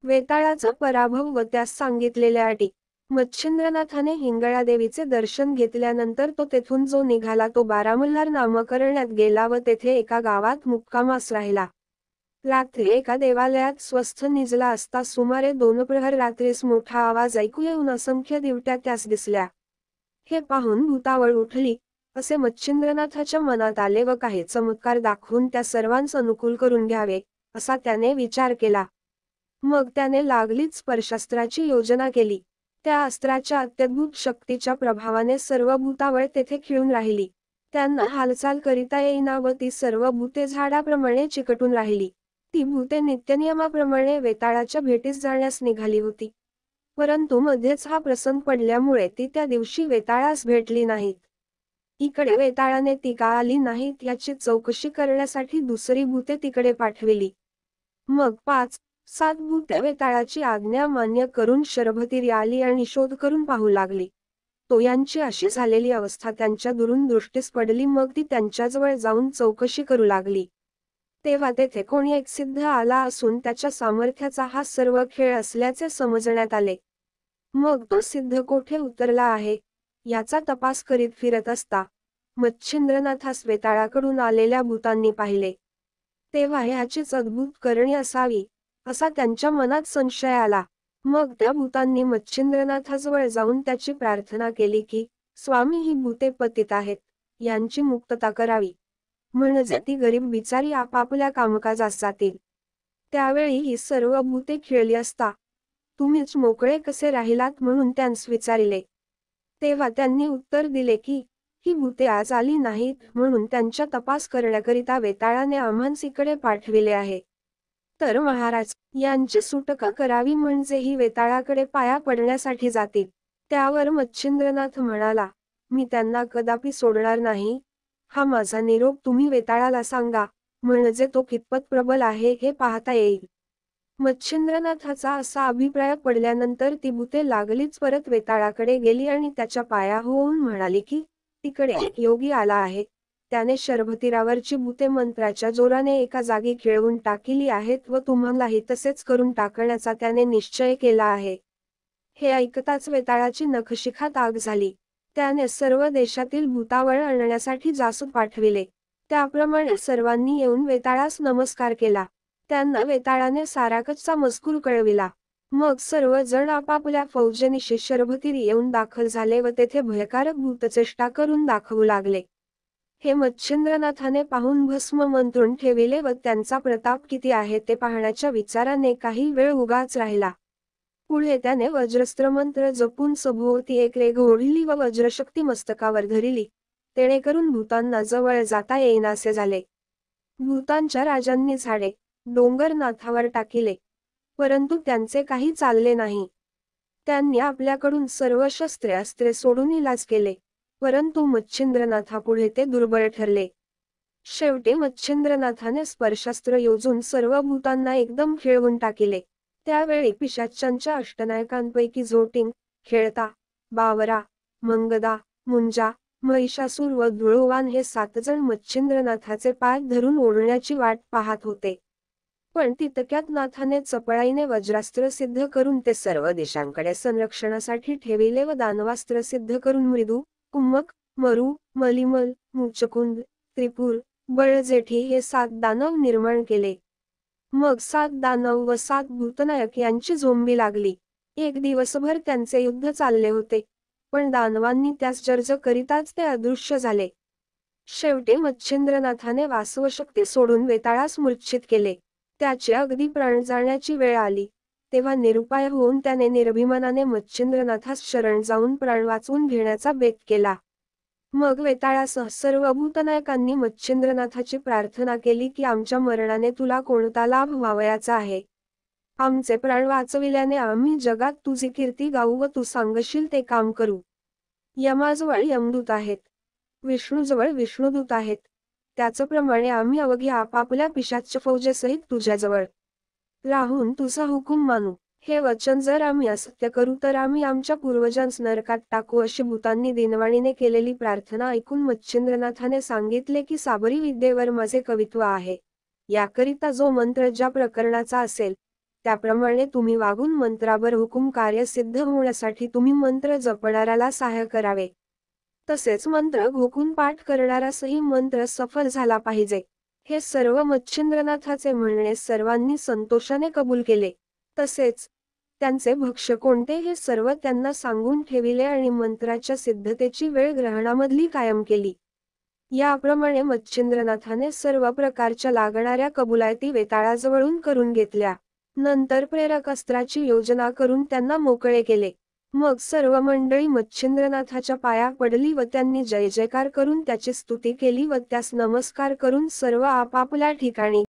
वेताळाचा पराभव व त्यास सांगितलेल्या अटी. मच्छिंद्रनाथाने हिंगळा देवीचे दर्शन घेतल्यानंतर तो तेथून जो निघाला तो बारामल्हार नामकरण्यात गेला व तेथे एका गावात मुक्कामास राहिला. रात्री एका देवालयात स्वस्थ निजला असता सुमारे 2 प्रहर रात्रीस मोठा आवाज ऐकू येऊन असंख्य दिवट्या त्यास दिसल्या. हे पाहून भूतावळ उठली, असे मच्छिंद्रनाथाच्या मनात आले व काही चमत्कार दाखवून त्या सर्वांस अनुकूल करून घ्यावे, असा त्याने विचार केला. मग त्याने लागलीच स्पर्शास्त्राची योजना केली. त्या अस्त्राच्या अत्यद्भुत शक्तीच्या प्रभावाने सर्व भूतावळ तेथे खिळून राहिली. त्यांना हालचाल करिता येईना व ती सर्व भूते झाडाप्रमाणे चिकटून राहिली. ती भूते नित्यनियमाप्रमाणे वेताळाच्या भेटीस जाण्यास निघाली होती. परंतु मध्येच हा प्रसंग पडल्यामुळे ती त्या दिवशी वेताळास भेटली नाहीत. इकडे वेताळाने ती का आली नाहीत याची चौकशी करण्यासाठी दुसरी भूते तिकडे पाठविली. मग 5-7 भूते वेताळाची आज्ञा मान्य करून शरभतीरी आली आणि शोध करून पाहू लागली. तो यांची अशी झालेली अवस्था त्यांच्या दुरून दृष्टीस पडली. मग ती त्यांच्याजवळ जाऊन चौकशी करू लागली. तेव्हा तेथे कोणी एक सिद्ध आला असून त्याच्या सामर्थ्याचा हा सर्व खेळ असल्याचे समजण्यात आले. मग तो सिद्ध कोठे उतरला आहे याचा तपास करीत फिरत असता मच्छिंद्रनाथास वेताळाकडून आलेल्या भूतांनी पाहिले. तेव्हा ह्याचीच अद्भुत करणी असावी, असा त्यांच्या मनात संशय आला. मग त्या भूतांनी मच्छिंद्रनाथाजवळ जाऊन त्याची प्रार्थना केली की, स्वामी ही भूते पतित आहेत, यांची मुक्तता करावी, म्हणजे ती गरीब बिचारी आपापल्या कामकाजास जातील. त्यावेळी ही सर्व भूते खिळली असता तुम्हीच मोकळे कसे राहिलात म्हणून त्यांस विचारिले. तेव्हा त्यांनी उत्तर दिले की, ही भूते आज आली नाहीत म्हणून त्यांच्या तपास करण्याकरिता वेताळाने आम्हांस इकडे पाठविले आहे. तर महाराज, यांची सुटका करावी म्हणजे ही वेताळाकडे पाया पडण्यासाठी जातील. त्यावर मच्छिंद्रनाथ म्हणाला, मी त्यांना कदापि सोडणार नाही. हा माझा निरोप तुम्ही वेताळाला सांगा, म्हणजे तो कितपत प्रबल आहे हे पाहता येईल. मच्छिंद्रनाथाचा असा अभिप्राय पडल्यानंतर ती भूते लागलीच परत वेताळाकडे गेली आणि त्याच्या पाया होऊन म्हणाली की, तिकडे एक योगी आला आहे. त्याने शरभतीरावरची भूते मंत्राच्या जोराने एका जागी खिळवून टाकली आहेत व तुम्हालाही तसेच करून टाकण्याचा त्याने निश्चय केला आहे. हे ऐकताच वेताळाची नखशिखात आग झाली. त्याने सर्व देशातील भूतावळ आणण्यासाठी जासूस पाठविले. त्याप्रमाणे सर्वांनी येऊन वेताळास नमस्कार केला. त्यांना वेताळाने सारा कच्चा मजकूर कळविला. मग सर्व जण आपापल्या फौजेनिशी शरभतीरी येऊन दाखल झाले व तेथे भयकारक भूतचेष्टा करून दाखवू लागले. हे मच्छिंद्रनाथाने पाहून भस्म मंत्रून ठेविले व त्यांचा प्रताप किती आहे ते पाहण्याच्या विचाराने काही वेळ उगाच राहिला. पुढे त्याने वज्रस्त्र मंत्र जपून सभोवती एक रेघ ओढली व वज्रशक्ती मस्तकावर धरिली, तेणेकरून भूतांना जवळ जाता येईनासे झाले. भूतांच्या राजांनी झाडे, डोंगर नाथावर टाकिले, परंतु त्यांचे काही चालले नाही. त्यांनी आपल्याकडून सर्व शस्त्रे अस्त्रे सोडून इलाज केले, परंतु मच्छिंद्रनाथापुढे ते दुर्बळ ठरले. शेवटी मच्छिंद्रनाथाने स्पर्शास्त्र योजून सर्व भूतांना एकदम खिळवून टाकिले. त्यावेळी पिशाच्यांच्या अष्टनायकांपैकी झोटिंग, खेळता, बावरा, मंगदा, मुंजा, महिषासूर व धुळोवान हे 7 जण मच्छिंद्रनाथाचे पाय धरून ओढण्याची वाट पाहत होते. पण तितक्यात नाथाने चपळाईने वज्रास्त्र सिद्ध करून ते सर्व देशांकडे संरक्षणासाठी ठेविले व दानवास्त्र सिद्ध करून मृदू, कुम्मक, मरू, मलिमल, मुचकुंद, त्रिपुर, बळजेठी हे 7 दानव निर्माण केले. मग 7 दानव व 7 भूतनायक यांची झोंबी लागली. एक दिवसभर त्यांचे युद्ध चालले होते, पण दानवांनी त्यास जर्ज करीताच ते अदृश्य झाले. शेवटी मच्छिंद्रनाथाने वासवशक्ती सोडून वेताळास मूर्छित केले. त्याचे अगदी प्राण जाण्याची वेळ आली, तेव्हा निरुपाय होऊन त्याने निर्भिमानाने मच्छिंद्रनाथास शरण जाऊन प्राण वाचवून घेण्याचा बेत केला. मग वेताळासह सर्व भूतनायकांनी मच्छिंद्रनाथाची प्रार्थना केली की आमच्या मरणाने तुला कोणता लाभ व्हावयाचा आहे. आमचे प्राण वाचविल्याने आम्ही जगात तुझी कीर्ती गाऊ व तू सांगशील ते काम करू. यमाजवळ यमदूत आहेत, विष्णूजवळ विष्णुदूत आहेत, त्याचप्रमाणे आम्ही अवघी आपापल्या पिशाच्य फौजेसहित तुझ्याजवळ राहून तुझा हुकूम मानू. हे वचन जर आम्ही असत्य करू तर आम्ही आमच्या पूर्वजांस नरकात टाकू. अशी भूतांनी दिनवाणीने केलेली प्रार्थना ऐकून मच्छिंद्रनाथाने सांगितले की साबरी विद्येवर माझे कवित्व आहे. याकरिता जो मंत्र ज्या प्रकरणाचा असेल त्याप्रमाणे तुम्ही वागून मंत्रावर हुकूम कार्य सिद्ध होण्यासाठी तुम्ही मंत्र जपणाऱ्याला सहाय्य करावे. तसेच मंत्र घोकून पाठ करणारासही मंत्र सफल झाला पाहिजे. हे सर्व मच्छिंद्रनाथाचे म्हणणे सर्वांनी संतोषाने कबूल केले. तसेच त्यांचे भक्ष्य कोणते हे सर्व त्यांना सांगून ठेविले आणि मंत्राच्या सिद्धतेची वेळ ग्रहणामधली कायम केली. याप्रमाणे मच्छिंद्रनाथाने सर्व प्रकारच्या लागणाऱ्या कबुलायती वेताळाजवळून करून घेतल्या. नंतर प्रेरक अस्त्राची योजना करून त्यांना मोकळे केले. मग सर्व मंडळी मच्छिंद्रनाथाच्या पाया पडली व त्यांनी जय जयकार करून त्याची स्तुती केली व त्यास नमस्कार करून सर्व आपापल्या ठिकाणी